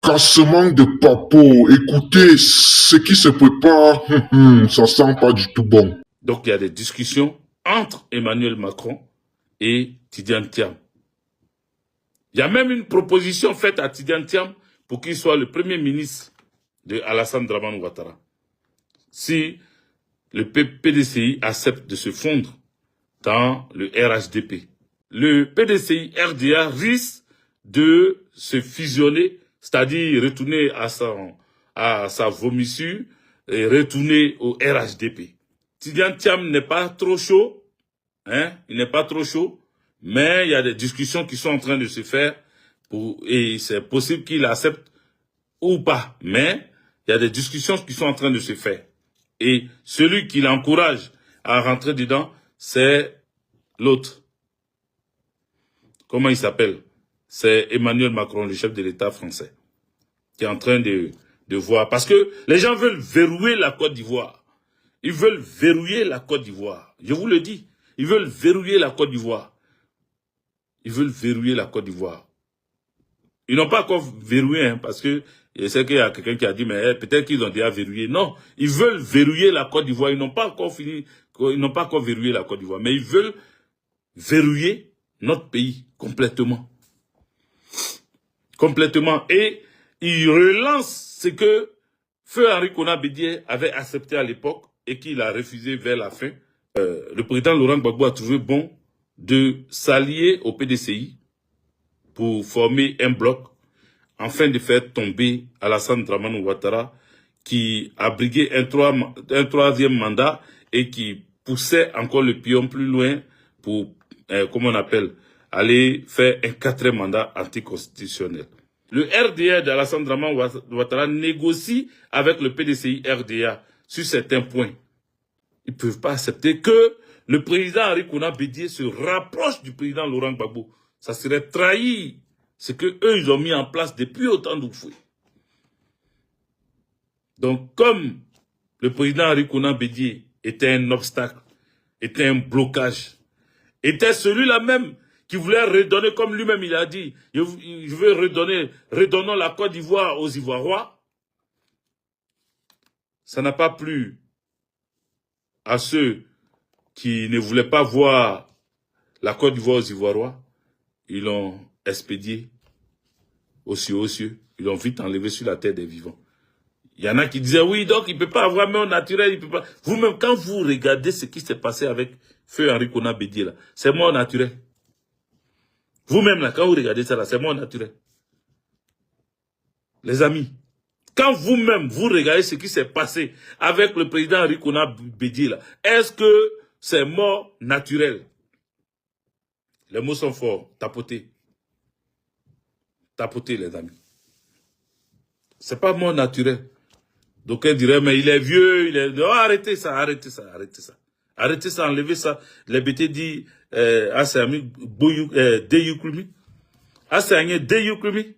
cassement de papo. Écoutez, ce qui se prépare, ça sent pas du tout bon. Donc, il y a des discussions entre Emmanuel Macron et Tidiane Thiam. Il y a même une proposition faite à Tidiane Thiam pour qu'il soit le premier ministre de Alassane Dramane Ouattara. Si le PDCI accepte de se fondre dans le RHDP. Le PDCI RDA risque de se fusionner, c'est-à-dire retourner à sa vomissure et retourner au RHDP. Tidiane Thiam n'est pas trop chaud, il n'est pas trop chaud, mais il y a des discussions qui sont en train de se faire et c'est possible qu'il accepte ou pas, mais il y a des discussions qui sont en train de se faire. Et celui qui l'encourage à rentrer dedans, c'est l'autre. Comment il s'appelle? C'est Emmanuel Macron, le chef de l'État français, qui est en train de voir. Parce que les gens veulent verrouiller la Côte d'Ivoire. Ils veulent verrouiller la Côte d'Ivoire. Je vous le dis. Ils veulent verrouiller la Côte d'Ivoire. Ils veulent verrouiller la Côte d'Ivoire. Ils n'ont pas encore verrouillé, parce que je sais qu'il y a quelqu'un qui a dit, mais peut-être qu'ils ont déjà verrouillé. Non, ils veulent verrouiller la Côte d'Ivoire. Ils n'ont pas encore fini, ils n'ont pas encore verrouillé la Côte d'Ivoire, mais ils veulent verrouiller notre pays complètement. Complètement. Et ils relancent ce que Feu Henri Konan Bédié avait accepté à l'époque et qu'il a refusé vers la fin. Le président Laurent Gbagbo a trouvé bon de s'allier au PDCI pour former un bloc afin de faire tomber Alassane Dramane Ouattara qui a brigué un troisième mandat et qui poussait encore le pion plus loin pour, comment on appelle, aller faire un quatrième mandat anticonstitutionnel. Le RDA d'Alassane Dramane Ouattara négocie avec le PDCI RDA sur certains points. Ils ne peuvent pas accepter que le président Henri Konan Bédié se rapproche du président Laurent Gbagbo. Ça serait trahir ce que eux ils ont mis en place depuis autant d'Oufoué. Donc, comme le président Henri Konan Bédié était un obstacle, était un blocage, était celui-là même qui voulait redonner, comme lui-même il a dit, je veux redonnons la Côte d'Ivoire aux Ivoiriens. Ça n'a pas plu à ceux qui ne voulaient pas voir la Côte d'Ivoire aux Ivoiriens. Ils l'ont expédié aux cieux. Ils l'ont vite enlevé sur la terre des vivants. Il y en a qui disaient, oui, donc il ne peut pas avoir mort naturel, il peut pas. Vous-même, quand vous regardez ce qui s'est passé avec Feu Henri Konan Bédié, là, c'est mort naturel. Vous-même, là, quand vous regardez ça, là, c'est mort naturel. Les amis, quand vous-même, vous regardez ce qui s'est passé avec le président Henri Konan Bédié, là, est-ce que c'est mort naturel? Les mots sont forts. Tapoter. Tapoter, les amis. C'est pas mort naturel. Donc, elle dirait, mais il est vieux, il est... Oh, arrêtez ça, arrêtez ça, arrêtez ça. Arrêtez ça, enlevez ça. Les BT dit, à ses amis, Deyukulmi. À ses amis, Deyukulmi.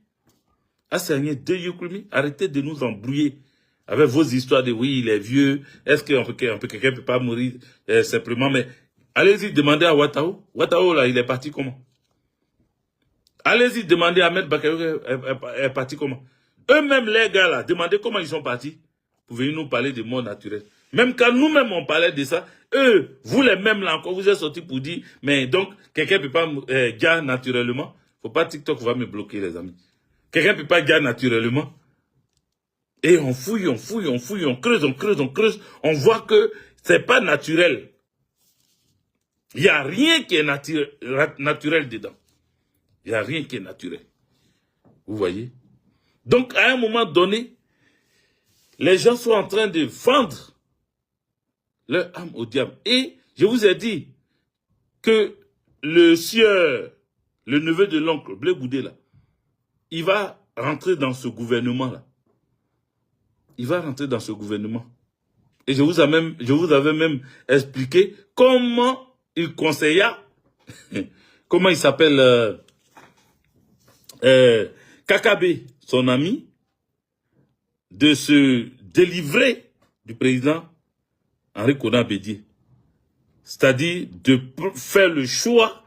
À ses amis, Deyukulmi. Arrêtez de nous embrouiller avec vos histoires de, oui, il est vieux. Est-ce que quelqu'un peut pas mourir simplement, mais allez-y, demandez à Ouattao. Ouattao, là, il est parti comment? Allez-y, demandez à Ahmed Bakayoko est parti comment? Eux-mêmes, les gars, là, demandez comment ils sont partis. Vous venez nous parler de mort naturelle. Même quand nous-mêmes, on parlait de ça, eux, vous les mêmes, là, encore, vous êtes sortis pour dire, mais donc, quelqu'un ne peut pas gagner naturellement. Faut pas TikTok va me bloquer, les amis. Quelqu'un ne peut pas gagner naturellement. Et on fouille, on creuse, on voit que c'est pas naturel. Il n'y a rien qui est naturel dedans. Il n'y a rien qui est naturel. Vous voyez? Donc, à un moment donné, les gens sont en train de vendre leur âme au diable. Et je vous ai dit que le sieur, le neveu de l'oncle, Blé Goudé, là, il va rentrer dans ce gouvernement-là. Il va rentrer dans ce gouvernement. Et je vous avais même expliqué comment il conseilla, comment il s'appelle, Kakabe, son ami, de se délivrer du président Henri Konan Bédié. C'est-à-dire de faire le choix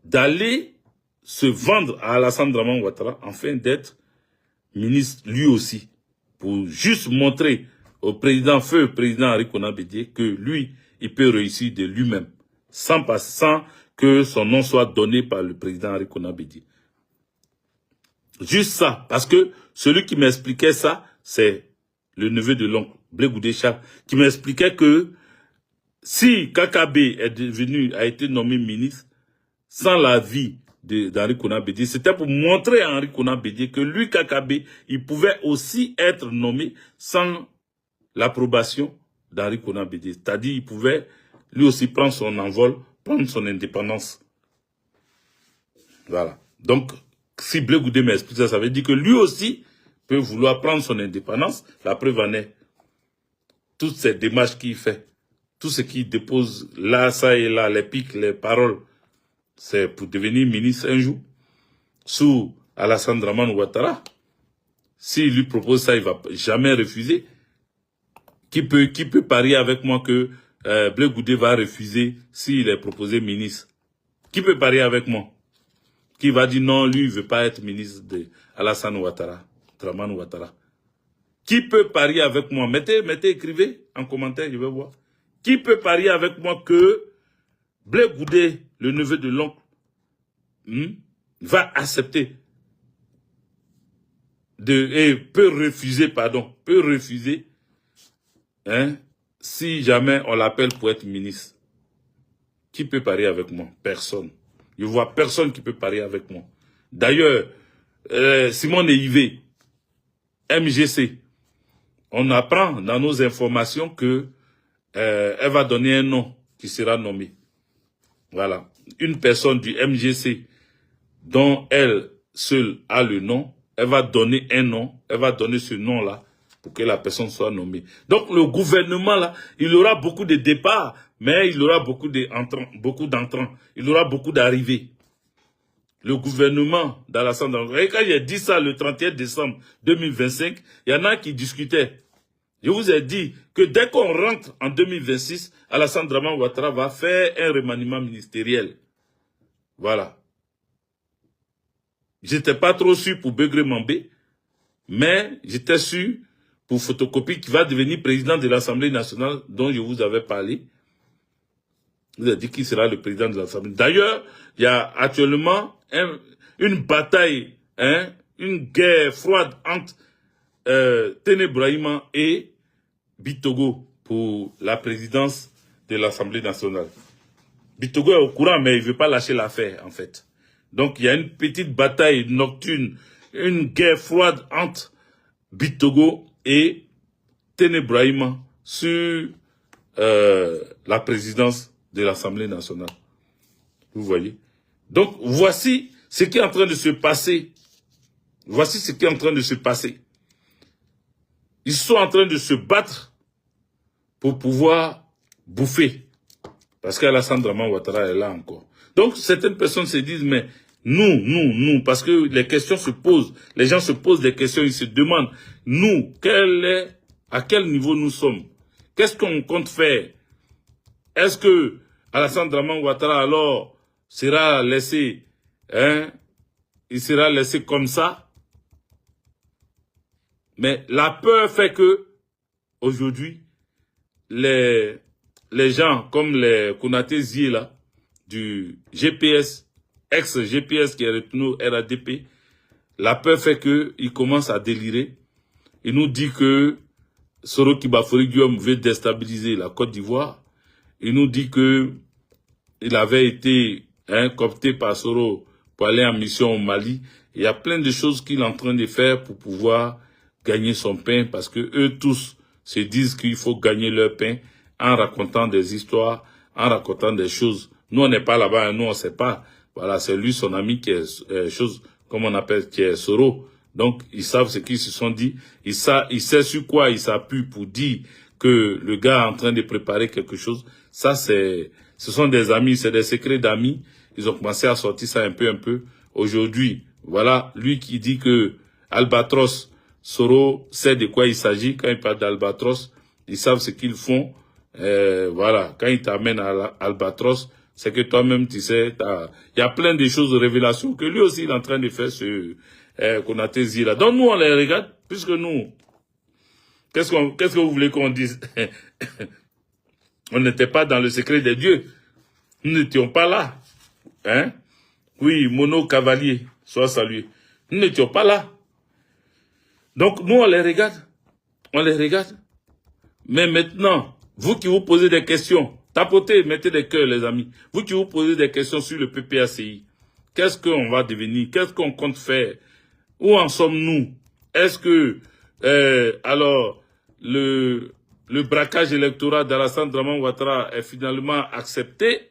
d'aller se vendre à Alassane Dramane Ouattara afin d'être ministre lui aussi, pour juste montrer au président, feu président Henri Konan Bédié, que lui, il peut réussir de lui-même, sans que son nom soit donné par le président Henri Konan Bédié. Juste ça, parce que celui qui m'expliquait ça, c'est le neveu de l'oncle, Blé Goudé Charles, qui m'expliquait que si KKB a été nommé ministre, sans l'avis d'Henri Konan Bédié, c'était pour montrer à Henri Konan Bédié que lui, KKB, il pouvait aussi être nommé sans l'approbation d'Henri Konan Bédié. C'est-à-dire, il pouvait lui aussi prendre son envol, prendre son indépendance. Voilà. Donc, si Blé Goudé m'explique ça, ça veut dire que lui aussi peut vouloir prendre son indépendance. La preuve en est. Toutes ces démarches qu'il fait, tout ce qu'il dépose là, ça et là, les pics, les paroles, c'est pour devenir ministre un jour, sous Alassane Dramane Ouattara. S'il lui propose ça, il va jamais refuser. Qui peut parier avec moi que Blé Goudé va refuser s'il est proposé ministre? Qui peut parier avec moi? Qui va dire non, lui, il veut pas être ministre de Alassane Ouattara, Dramane Ouattara? Qui peut parier avec moi? Mettez, écrivez en commentaire, je vais voir. Qui peut parier avec moi que Blé Goudé, le neveu de l'oncle, va accepter peut refuser, si jamais on l'appelle pour être ministre? Qui peut parier avec moi? Personne. Je vois personne qui peut parier avec moi. D'ailleurs, Simone Yvé, MGC, on apprend dans nos informations que elle va donner un nom qui sera nommé. Voilà. Une personne du MGC dont elle seule a le nom, elle va donner un nom, elle va donner ce nom-là pour que la personne soit nommée. Donc le gouvernement là, il aura beaucoup de départs, mais il aura beaucoup d'entrants, il aura beaucoup d'arrivées. Le gouvernement d'Alassane Dramane. Et quand j'ai dit ça le 31 décembre 2025, il y en a qui discutaient. Je vous ai dit que dès qu'on rentre en 2026, Alassane Dramane Ouattara va faire un remaniement ministériel. Voilà. J'étais pas trop sûr pour Begré Mambé, mais j'étais sûr pour Photocopie qui va devenir président de l'Assemblée nationale dont je vous avais parlé. Je vous ai dit qui sera le président de l'Assemblée. D'ailleurs, il y a actuellement une bataille, une guerre froide entre Téné Brahima et Bitogo pour la présidence de l'Assemblée nationale. Bitogo est au courant, mais il ne veut pas lâcher l'affaire, en fait. Donc, il y a une petite bataille nocturne, une guerre froide entre Bitogo et Téné Brahima sur la présidence de l'Assemblée nationale. Vous voyez? Donc, voici ce qui est en train de se passer. Voici ce qui est en train de se passer. Ils sont en train de se battre pour pouvoir bouffer. Parce qu'Alassane Dramane Ouattara est là encore. Donc, certaines personnes se disent, mais nous, parce que les questions se posent. Les gens se posent des questions, ils se demandent, nous, à quel niveau nous sommes? Qu'est-ce qu'on compte faire? Est-ce que Alassane Dramane Ouattara, alors, sera laissé, il sera laissé comme ça? Mais la peur fait que, aujourd'hui, les gens comme les Konaté Zie là, du GPS, ex-GPS qui est retenu au RADP, la peur fait que il commence à délirer. Il nous dit que Soro Kibafori Guillaume veut déstabiliser la Côte d'Ivoire. Il nous dit que il avait été coopté par Soro pour aller en mission au Mali. Il y a plein de choses qu'il est en train de faire pour pouvoir gagner son pain, parce que eux tous se disent qu'il faut gagner leur pain en racontant des histoires, en racontant des choses. Nous, on n'est pas là-bas, nous, on ne sait pas. Voilà, c'est lui, son ami, qui est chose, comme on appelle, qui est Soro. Donc, ils savent ce qu'ils se sont dit. Il sait sur quoi il s'appuie pour dire que le gars est en train de préparer quelque chose. Ça, ce sont des amis, c'est des secrets d'amis. Ils ont commencé à sortir ça un peu. Aujourd'hui, voilà, lui qui dit que Albatros, Soro sait de quoi il s'agit. Quand il parle d'Albatros, ils savent ce qu'ils font. Voilà, quand il t'amène à Albatros, c'est que toi-même, tu sais, il y a plein de choses de révélation que lui aussi il est en train de faire sur Konaté Zira. Donc nous, on les regarde, puisque nous, qu'est-ce que vous voulez qu'on dise? On n'était pas dans le secret des dieux. Nous n'étions pas là. Hein? Oui, Mono Cavalier, sois salué. Nous n'étions pas là. Donc nous, on les regarde. On les regarde. Mais maintenant, vous qui vous posez des questions, tapotez, mettez des cœurs, les amis. Vous qui vous posez des questions sur le PPACI, qu'est-ce qu'on va devenir? Qu'est-ce qu'on compte faire? Où en sommes-nous? Est-ce que, alors, le braquage électoral d'Alassane Draman Ouattara est finalement accepté?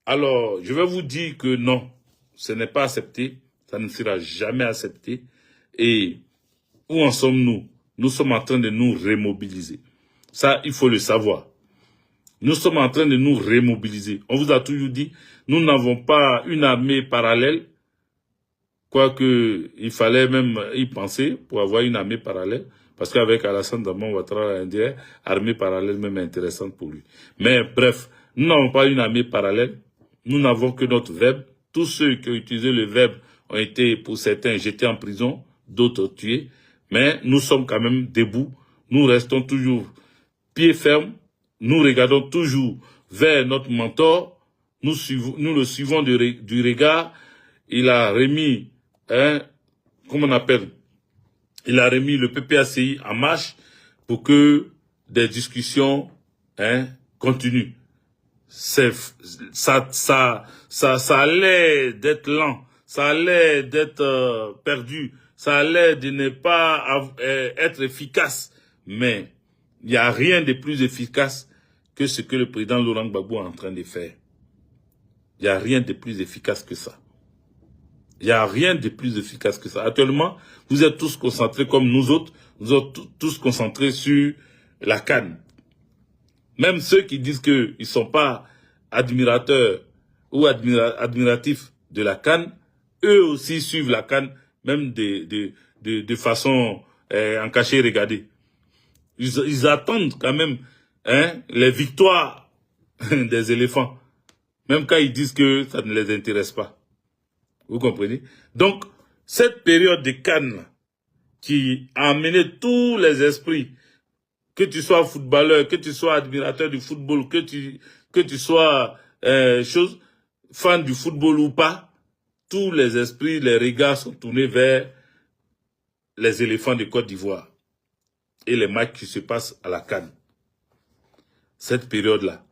Alors, je vais vous dire que non, ce n'est pas accepté. Ça ne sera jamais accepté. Et où en sommes-nous? Nous sommes en train de nous remobiliser. Ça, il faut le savoir. Nous sommes en train de nous remobiliser. On vous a toujours dit, nous n'avons pas une armée parallèle, quoique il fallait même y penser pour avoir une armée parallèle, parce qu'avec Alassane Draman Ouattara, on dirait armée parallèle même intéressante pour lui. Mais bref, nous n'avons pas une armée parallèle, nous n'avons que notre verbe. Tous ceux qui ont utilisé le verbe ont été, pour certains, jetés en prison, d'autres tués, mais nous sommes quand même debout, nous restons toujours pieds fermes, nous regardons toujours vers notre mentor, nous le suivons du regard. Il a remis, comment on appelle, il a remis le PPACI en marche pour que des discussions continuent. Ça allait d'être lent, ça allait d'être perdu, ça allait de ne pas être efficace, mais il n'y a rien de plus efficace que ce que le président Laurent Gbagbo est en train de faire. Il n'y a rien de plus efficace que ça. Il n'y a rien de plus efficace que ça. Actuellement, vous êtes tous concentrés comme nous autres tous concentrés sur la CAN. Même ceux qui disent qu'ils ne sont pas admirateurs ou admiratifs de la CAN, eux aussi suivent la CAN, même de façon en cachet regardée. Ils attendent quand même les victoires des éléphants, même quand ils disent que ça ne les intéresse pas. Vous comprenez? Donc, cette période de Cannes qui a amené tous les esprits, que tu sois footballeur, que tu sois admirateur du football, que tu sois fan du football ou pas, tous les esprits, les regards sont tournés vers les éléphants de Côte d'Ivoire et les matchs qui se passent à la CAN. Cette période-là,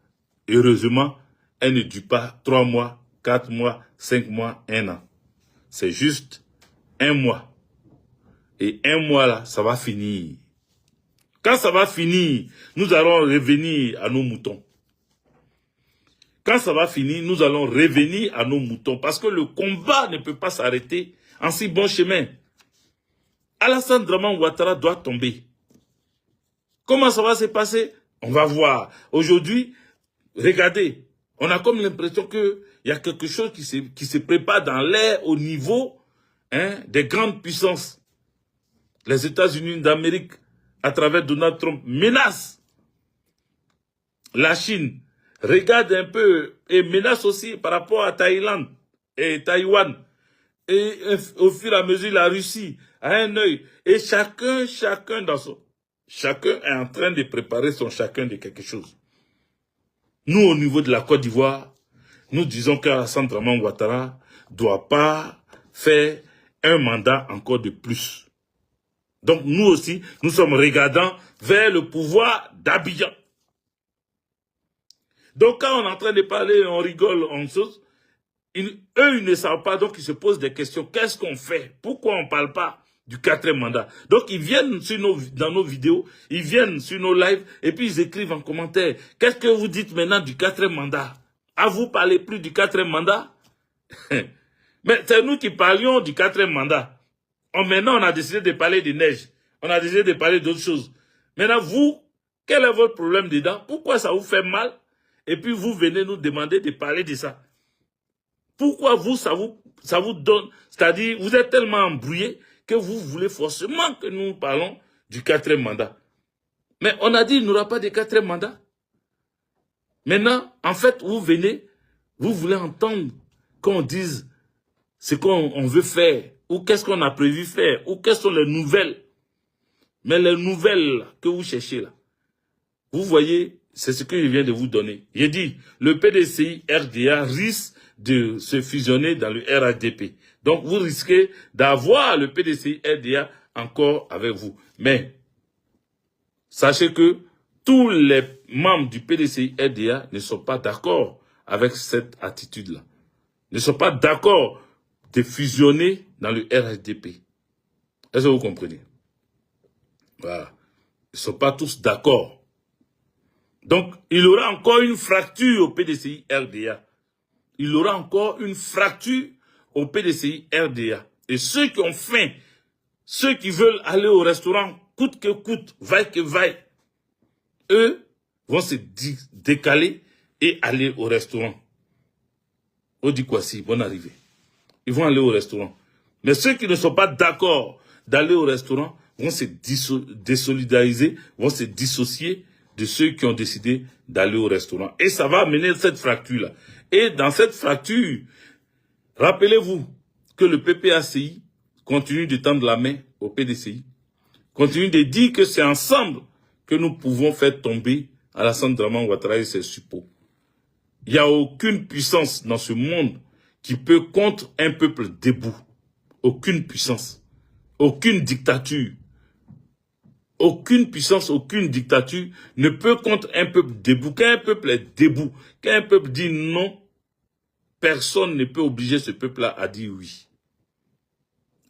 heureusement, elle ne dure pas 3 mois, 4 mois, 5 mois, 1 an. C'est juste 1 mois. Et 1 mois là, ça va finir. Quand ça va finir, nous allons revenir à nos moutons. Quand ça va finir, nous allons revenir à nos moutons. Parce que le combat ne peut pas s'arrêter en si bon chemin. Alassane Draman Ouattara doit tomber. Comment ça va se passer? On va voir. Aujourd'hui, regardez, on a comme l'impression qu'il y a quelque chose qui se prépare dans l'air au niveau des grandes puissances. Les États-Unis d'Amérique, à travers Donald Trump, menacent la Chine. Regarde un peu et menace aussi par rapport à Thaïlande et Taïwan. Et au fur et à mesure, la Russie a un œil. Et chacun dans son... Chacun est en train de préparer son chacun de quelque chose. Nous, au niveau de la Côte d'Ivoire, nous disons qu'Alassane Draman Ouattara ne doit pas faire un mandat encore de plus. Donc nous aussi, nous sommes regardants vers le pouvoir d'Abidjan. Donc quand on est en train de parler, on rigole, on chose, eux, ils ne savent pas, donc ils se posent des questions. Qu'est-ce qu'on fait? Pourquoi on ne parle pas du 4e mandat? Donc ils viennent dans nos vidéos, ils viennent sur nos lives, et puis ils écrivent en commentaire. Qu'est-ce que vous dites maintenant du 4e mandat? À vous parlez plus du 4e mandat? Mais c'est nous qui parlions du 4e mandat. Maintenant, on a décidé de parler de neige. On a décidé de parler d'autres choses. Maintenant, vous, quel est votre problème dedans? Pourquoi ça vous fait mal? Et puis vous venez nous demander de parler de ça. Pourquoi vous, ça vous donne... C'est-à-dire, vous êtes tellement embrouillé que vous voulez forcément que nous parlons du 4e mandat. Mais on a dit qu'il n'y aura pas de 4e mandat. Maintenant, en fait, vous venez, vous voulez entendre qu'on dise ce qu'on veut faire ou qu'est-ce qu'on a prévu faire, ou quelles sont les nouvelles. Mais les nouvelles là, que vous cherchez là, vous voyez, c'est ce que je viens de vous donner. J'ai dit, le PDCI RDA risque de se fusionner dans le RHDP. Donc, vous risquez d'avoir le PDCI RDA encore avec vous. Mais, sachez que tous les membres du PDCI RDA ne sont pas d'accord avec cette attitude-là. Ne sont pas d'accord de fusionner dans le RHDP. Est-ce que vous comprenez? Voilà. Ils ne sont pas tous d'accord. Donc, il y aura encore une fracture au PDCI RDA. Il y aura encore une fracture au PDCI RDA. Et ceux qui ont faim, ceux qui veulent aller au restaurant, coûte que coûte, vaille que vaille, eux vont se décaler et aller au restaurant. On dit quoi si, bonne arrivée. Ils vont aller au restaurant. Mais ceux qui ne sont pas d'accord d'aller au restaurant vont se désolidariser, vont se dissocier de ceux qui ont décidé d'aller au restaurant. Et ça va amener cette fracture-là. Et dans cette fracture, rappelez-vous que le PPACI continue de tendre la main au PDCI, continue de dire que c'est ensemble que nous pouvons faire tomber Alassane Draman Ouattara et ses suppôts. Il n'y a aucune puissance dans ce monde qui peut contre un peuple debout. Aucune puissance. Aucune dictature. Aucune puissance, aucune dictature ne peut contre un peuple debout. Quand un peuple est debout, quand un peuple dit non, personne ne peut obliger ce peuple-là à dire oui.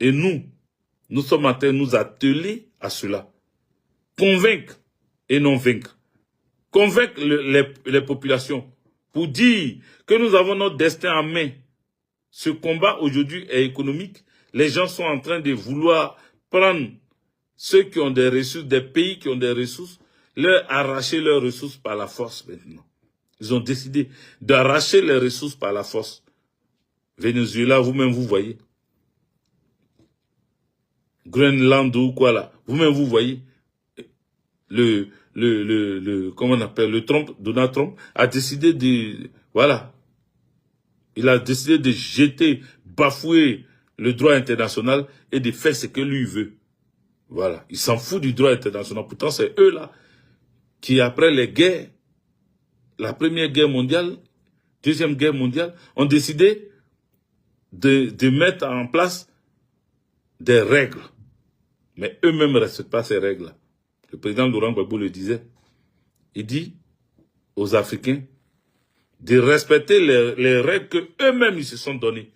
Et nous sommes en train de nous atteler à cela. Convaincre et non vaincre. Convaincre les populations pour dire que nous avons notre destin en main. Ce combat aujourd'hui est économique. Les gens sont en train de vouloir prendre ceux qui ont des ressources, des pays qui ont des ressources, leur arracher leurs ressources par la force maintenant. Ils ont décidé d'arracher les ressources par la force. Venezuela, vous-même, vous voyez. Groenland ou quoi là. Vous-même, vous voyez. Comment on appelle, Donald Trump a décidé de, voilà. Il a décidé de jeter, bafouer le droit international et de faire ce que lui veut. Voilà. Il s'en fout du droit international. Pourtant, c'est eux là qui, après les guerres, la première guerre mondiale, deuxième guerre mondiale, ont décidé de mettre en place des règles. Mais eux-mêmes ne respectent pas ces règles-là. Le président Laurent Gbagbo le disait. Il dit aux Africains de respecter les règles qu'eux-mêmes ils se sont données.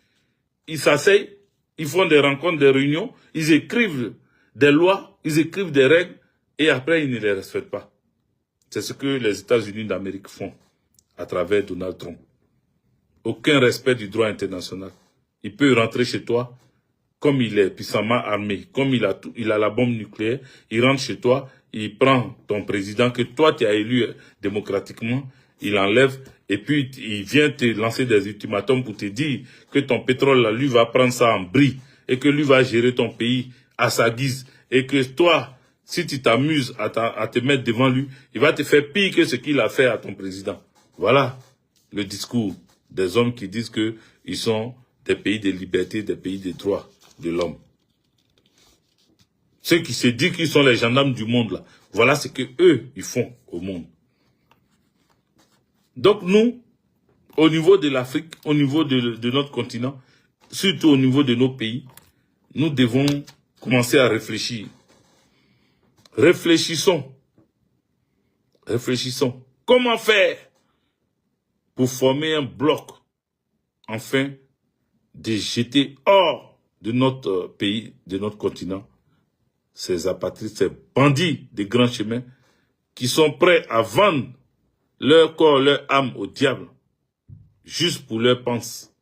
Ils s'asseyent, ils font des rencontres, des réunions, ils écrivent des lois, ils écrivent des règles, et après ils ne les respectent pas. C'est ce que les États-Unis d'Amérique font à travers Donald Trump. Aucun respect du droit international. Il peut rentrer chez toi, comme il est puissamment armé, comme il a la bombe nucléaire, il rentre chez toi, il prend ton président que toi tu as élu démocratiquement, il enlève, et puis il vient te lancer des ultimatums pour te dire que ton pétrole là, lui va prendre ça en bris, et que lui va gérer ton pays à sa guise, et que toi, si tu t'amuses à te mettre devant lui, il va te faire pire que ce qu'il a fait à ton président. Voilà le discours des hommes qui disent que ils sont des pays de liberté, des pays de droits de l'homme. Ceux qui se disent qu'ils sont les gendarmes du monde là, voilà ce que eux ils font au monde. Donc nous, au niveau de l'Afrique, au niveau de notre continent, surtout au niveau de nos pays, nous devons commencer à réfléchir. Réfléchissons. Réfléchissons. Comment faire pour former un bloc, enfin, de jeter hors de notre pays, de notre continent, ces apatrides, ces bandits des grands chemins, qui sont prêts à vendre leur corps, leur âme au diable, juste pour leur panse,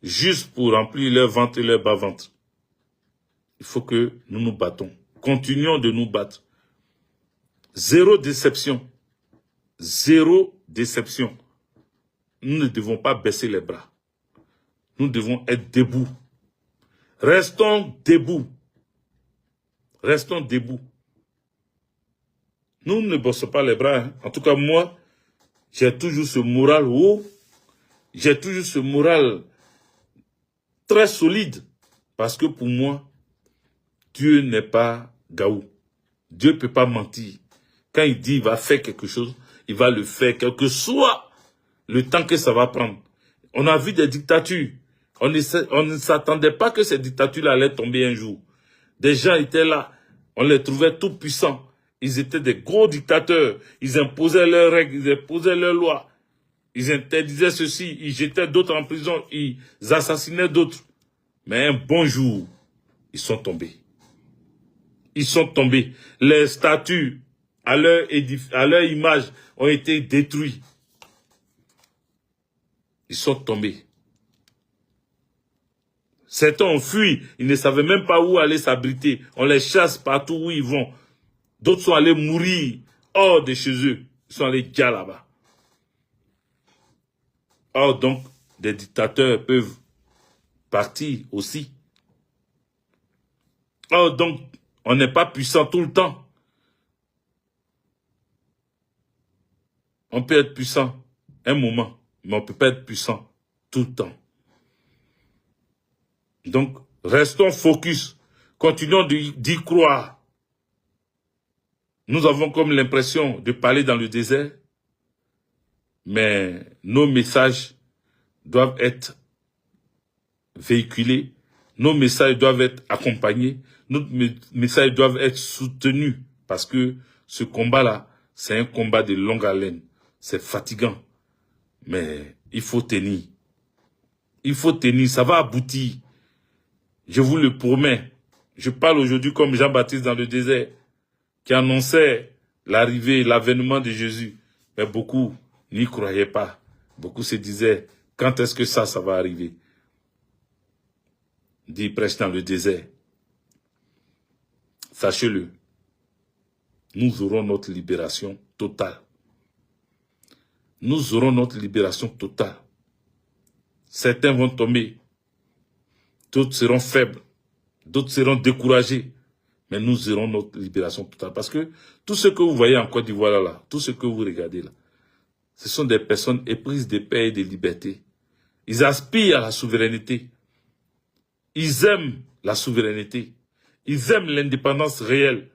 juste pour remplir leur ventre et leur bas-ventre. Il faut que nous nous battons. Continuons de nous battre. Zéro déception. Zéro déception. Nous ne devons pas baisser les bras. Nous devons être debout. Restons debout. Restons debout. Nous ne baissons pas les bras. Hein. En tout cas, moi, j'ai toujours ce moral haut. J'ai toujours ce moral très solide. Parce que pour moi, Dieu n'est pas gaou. Dieu ne peut pas mentir. Quand il dit qu'il va faire quelque chose, il va le faire, quel que soit le temps que ça va prendre. On a vu des dictatures. On ne s'attendait pas que ces dictatures-là allaient tomber un jour. Des gens étaient là. On les trouvait tout puissants. Ils étaient des gros dictateurs. Ils imposaient leurs règles, ils imposaient leurs lois. Ils interdisaient ceci, ils jetaient d'autres en prison, ils assassinaient d'autres. Mais un bon jour, ils sont tombés. Ils sont tombés. Les statues à leur image ont été détruites. Ils sont tombés. Certains ont fui. Ils ne savaient même pas où aller s'abriter. On les chasse partout où ils vont. D'autres sont allés mourir hors de chez eux. Ils sont allés déjà là-bas. Or, donc, des dictateurs peuvent partir aussi. Or, donc, on n'est pas puissant tout le temps. On peut être puissant un moment, mais on ne peut pas être puissant tout le temps. Donc, restons focus. Continuons d'y croire. Nous avons comme l'impression de parler dans le désert, mais nos messages doivent être véhiculés, nos messages doivent être accompagnés, nos messages doivent être soutenus, parce que ce combat-là, c'est un combat de longue haleine, c'est fatigant, mais il faut tenir. Il faut tenir, ça va aboutir. Je vous le promets. Je parle aujourd'hui comme Jean-Baptiste dans le désert, qui annonçait l'arrivée, l'avènement de Jésus. Mais beaucoup n'y croyaient pas. Beaucoup se disaient, quand est-ce que ça va arriver? Dit prêche dans le désert. Sachez-le, nous aurons notre libération totale. Nous aurons notre libération totale. Certains vont tomber, d'autres seront faibles, d'autres seront découragés. Mais nous aurons notre libération totale. Parce que tout ce que vous voyez en Côte d'Ivoire là, tout ce que vous regardez là, ce sont des personnes éprises de paix et de liberté. Ils aspirent à la souveraineté. Ils aiment la souveraineté. Ils aiment l'indépendance réelle.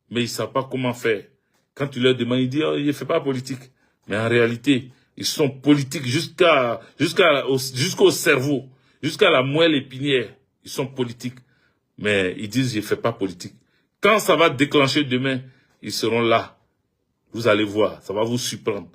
Mais ils ne savent pas comment faire. Quand tu leur demandes, ils disent, oh, il ne fait pas politique. Mais en réalité, ils sont politiques jusqu'au cerveau, jusqu'à la moelle épinière. Ils sont politiques. Mais ils disent, je ne fais pas politique. Quand ça va déclencher demain, ils seront là. Vous allez voir, ça va vous surprendre.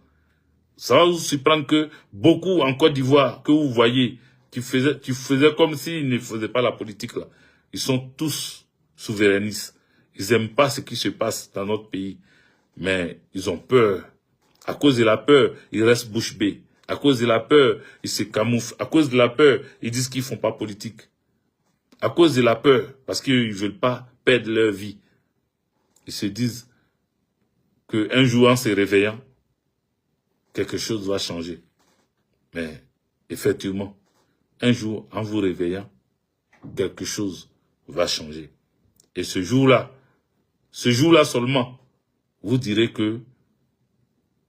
Ça va vous surprendre que beaucoup en Côte d'Ivoire, que vous voyez, qui faisaient comme s'ils ne faisaient pas la politique là. Ils sont tous souverainistes. Ils n'aiment pas ce qui se passe dans notre pays. Mais ils ont peur. À cause de la peur, ils restent bouche bée. À cause de la peur, ils se camouflent. À cause de la peur, ils disent qu'ils ne font pas politique. À cause de la peur, parce qu'ils ne veulent pas perdre leur vie. Ils se disent qu'un jour, en se réveillant, quelque chose va changer. Mais, effectivement, un jour, en vous réveillant, quelque chose va changer. Et ce jour-là seulement, vous direz que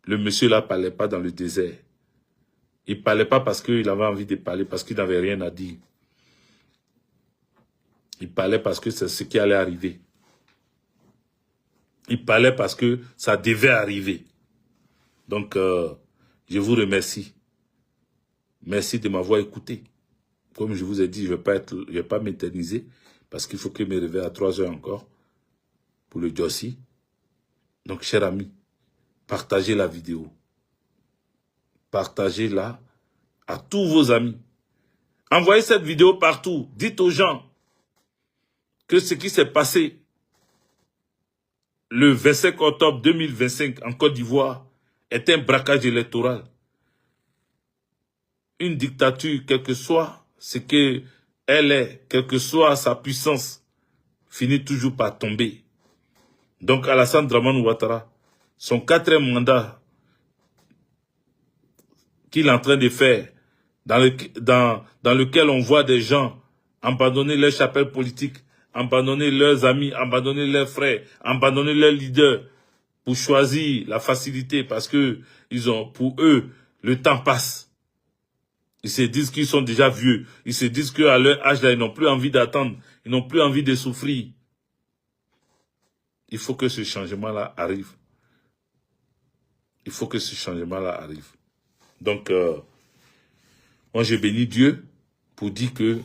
le monsieur là ne parlait pas dans le désert. Il ne parlait pas parce qu'il avait envie de parler, parce qu'il n'avait rien à dire. Il parlait parce que c'est ce qui allait arriver. Il parlait parce que ça devait arriver. Donc, je vous remercie. Merci de m'avoir écouté. Comme je vous ai dit, je ne vais pas m'éterniser parce qu'il faut que je me réveille à 3 heures encore pour le Jossi. Donc, chers amis, partagez la vidéo. Partagez-la à tous vos amis. Envoyez cette vidéo partout. Dites aux gens que ce qui s'est passé le 25 octobre 2025 en Côte d'Ivoire est un braquage électoral. Une dictature, quel que soit ce qu'elle est, quelle que soit sa puissance, finit toujours par tomber. Donc Alassane Dramane Ouattara, son 4e mandat qu'il est en train de faire, dans lequel on voit des gens abandonner leur chapelle politique, abandonner leurs amis, abandonner leurs frères, abandonner leurs leaders pour choisir la facilité parce que pour eux, le temps passe. Ils se disent qu'ils sont déjà vieux. Ils se disent qu'à leur âge, là, ils n'ont plus envie d'attendre. Ils n'ont plus envie de souffrir. Il faut que ce changement-là arrive. Il faut que ce changement-là arrive. Donc, moi, j'ai béni Dieu pour dire que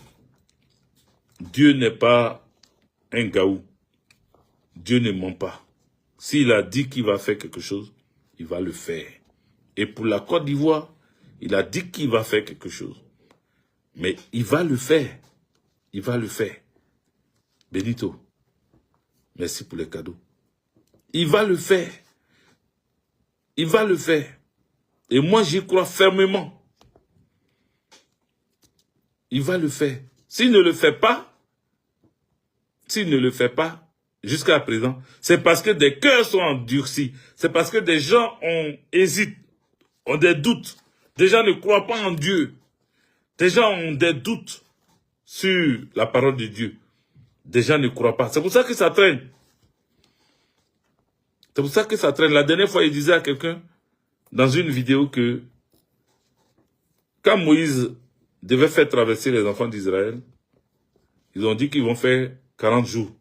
Dieu n'est pas un gaou. Dieu ne ment pas. S'il a dit qu'il va faire quelque chose, il va le faire. Et pour la Côte d'Ivoire, il a dit qu'il va faire quelque chose. Mais il va le faire. Il va le faire. Benito, merci pour les cadeaux. Il va le faire. Il va le faire. Et moi, j'y crois fermement. Il va le faire. S'il ne le fait pas, jusqu'à présent, c'est parce que des cœurs sont endurcis. C'est parce que des gens hésitent, ont des doutes. Des gens ne croient pas en Dieu. Des gens ont des doutes sur la parole de Dieu. Des gens ne croient pas. C'est pour ça que ça traîne. C'est pour ça que ça traîne. La dernière fois, il disait à quelqu'un, dans une vidéo, que quand Moïse devait faire traverser les enfants d'Israël, ils ont dit qu'ils vont faire 40 jours.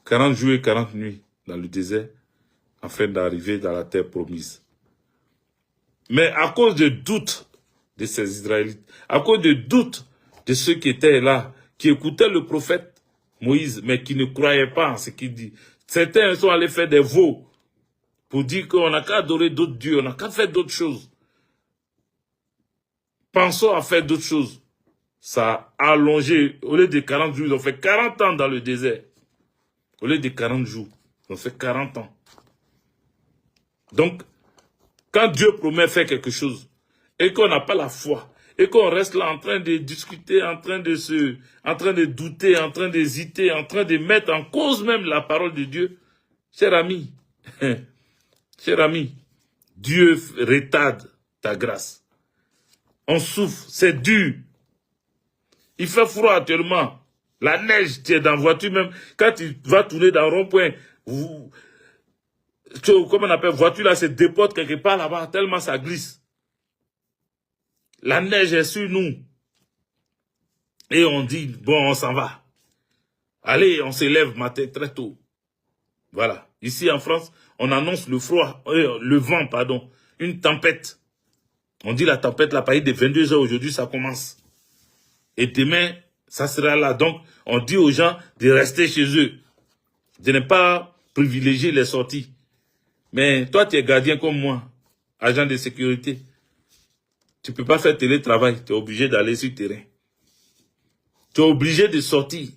40 jours et 40 nuits dans le désert, afin d'arriver dans la terre promise. Mais à cause de doutes de ces Israélites, à cause de doutes de ceux qui étaient là, qui écoutaient le prophète Moïse, mais qui ne croyaient pas en ce qu'il dit. Certains sont allés faire des veaux pour dire qu'on n'a qu'à adorer d'autres dieux, on n'a qu'à faire d'autres choses. Pensons à faire d'autres choses. Ça a allongé, au lieu de 40 jours, ils ont fait 40 ans dans le désert. Au lieu de 40 jours, ils ont fait 40 ans. Donc, quand Dieu promet faire quelque chose, et qu'on n'a pas la foi, et qu'on reste là en train de discuter, en train de douter, en train d'hésiter, en train de mettre en cause même la parole de Dieu, cher ami, Dieu retarde ta grâce. On souffre, c'est dur. Il fait froid actuellement. La neige, tu es dans la voiture même. Quand tu vas tourner dans le rond-point, comment on appelle, voiture là, se déporte quelque part là-bas, tellement ça glisse. La neige est sur nous. Et on dit, bon, on s'en va. Allez, on s'élève matin très tôt. Voilà. Ici en France, on annonce le froid, le vent, pardon, une tempête. On dit la tempête, la partie de 22 heures aujourd'hui, ça commence. Et demain, ça sera là. Donc, on dit aux gens de rester chez eux, de ne pas privilégier les sorties. Mais toi, tu es gardien comme moi, agent de sécurité. Tu ne peux pas faire télétravail, tu es obligé d'aller sur le terrain. Tu es obligé de sortir.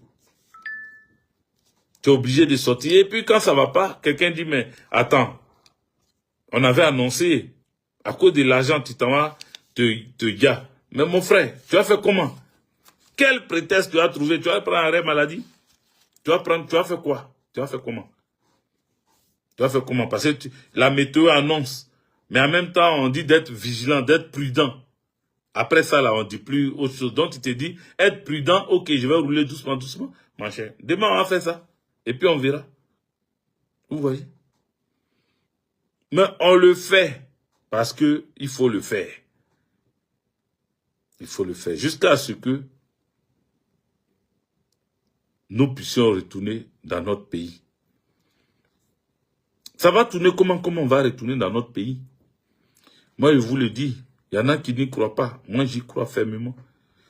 Tu es obligé de sortir. Et puis quand ça ne va pas, quelqu'un dit, mais attends, on avait annoncé, à cause de l'argent, tu t'en vas te gars. Mais mon frère, tu as fait comment? Quel prétexte tu as trouvé? Tu vas prendre un arrêt maladie? Tu vas faire quoi? Tu vas faire comment? Tu vas faire comment? Parce que la météo annonce. Mais en même temps, on dit d'être vigilant, d'être prudent. Après ça, là, on ne dit plus autre chose. Donc, tu te dis, être prudent, ok, je vais rouler doucement, doucement, ma chère. Demain, on va faire ça. Et puis, on verra. Vous voyez? Mais on le fait parce que il faut le faire. Il faut le faire jusqu'à ce que nous puissions retourner dans notre pays. Ça va tourner comment on va retourner dans notre pays? Moi, je vous le dis, il y en a qui n'y croient pas. Moi, j'y crois fermement.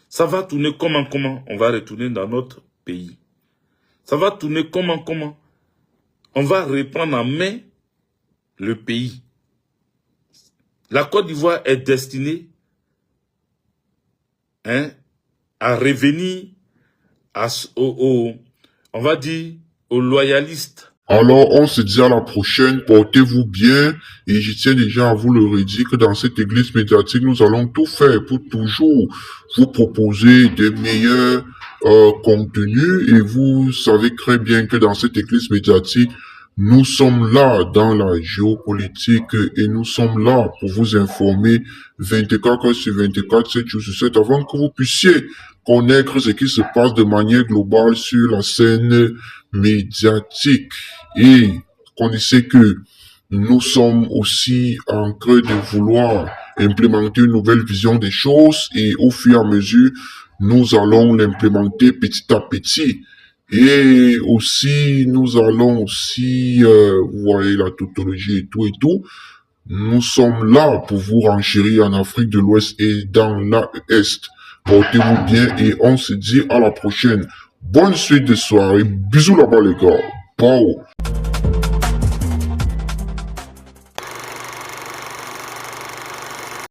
Ça va tourner comment on va retourner dans notre pays? Ça va tourner comment on va reprendre en main le pays. La Côte d'Ivoire est destinée à revenir on va dire, aux loyalistes. Alors, on se dit à la prochaine, portez-vous bien, et je tiens déjà à vous le redire que dans cette église médiatique, nous allons tout faire pour toujours vous proposer des meilleurs contenus, et vous savez très bien que dans cette église médiatique, nous sommes là dans la géopolitique et nous sommes là pour vous informer 24 heures sur 24, 7 jours sur 7, avant que vous puissiez connaître ce qui se passe de manière globale sur la scène médiatique. Et connaissez que nous sommes aussi en train de vouloir implémenter une nouvelle vision des choses et au fur et à mesure, nous allons l'implémenter petit à petit. Et aussi, nous allons aussi, vous voyez la tautologie et tout et tout. Nous sommes là pour vous renchérir en Afrique de l'Ouest et dans l'Est. Portez-vous bien et on se dit à la prochaine. Bonne suite de soirée. Bisous là-bas les gars. Ciao.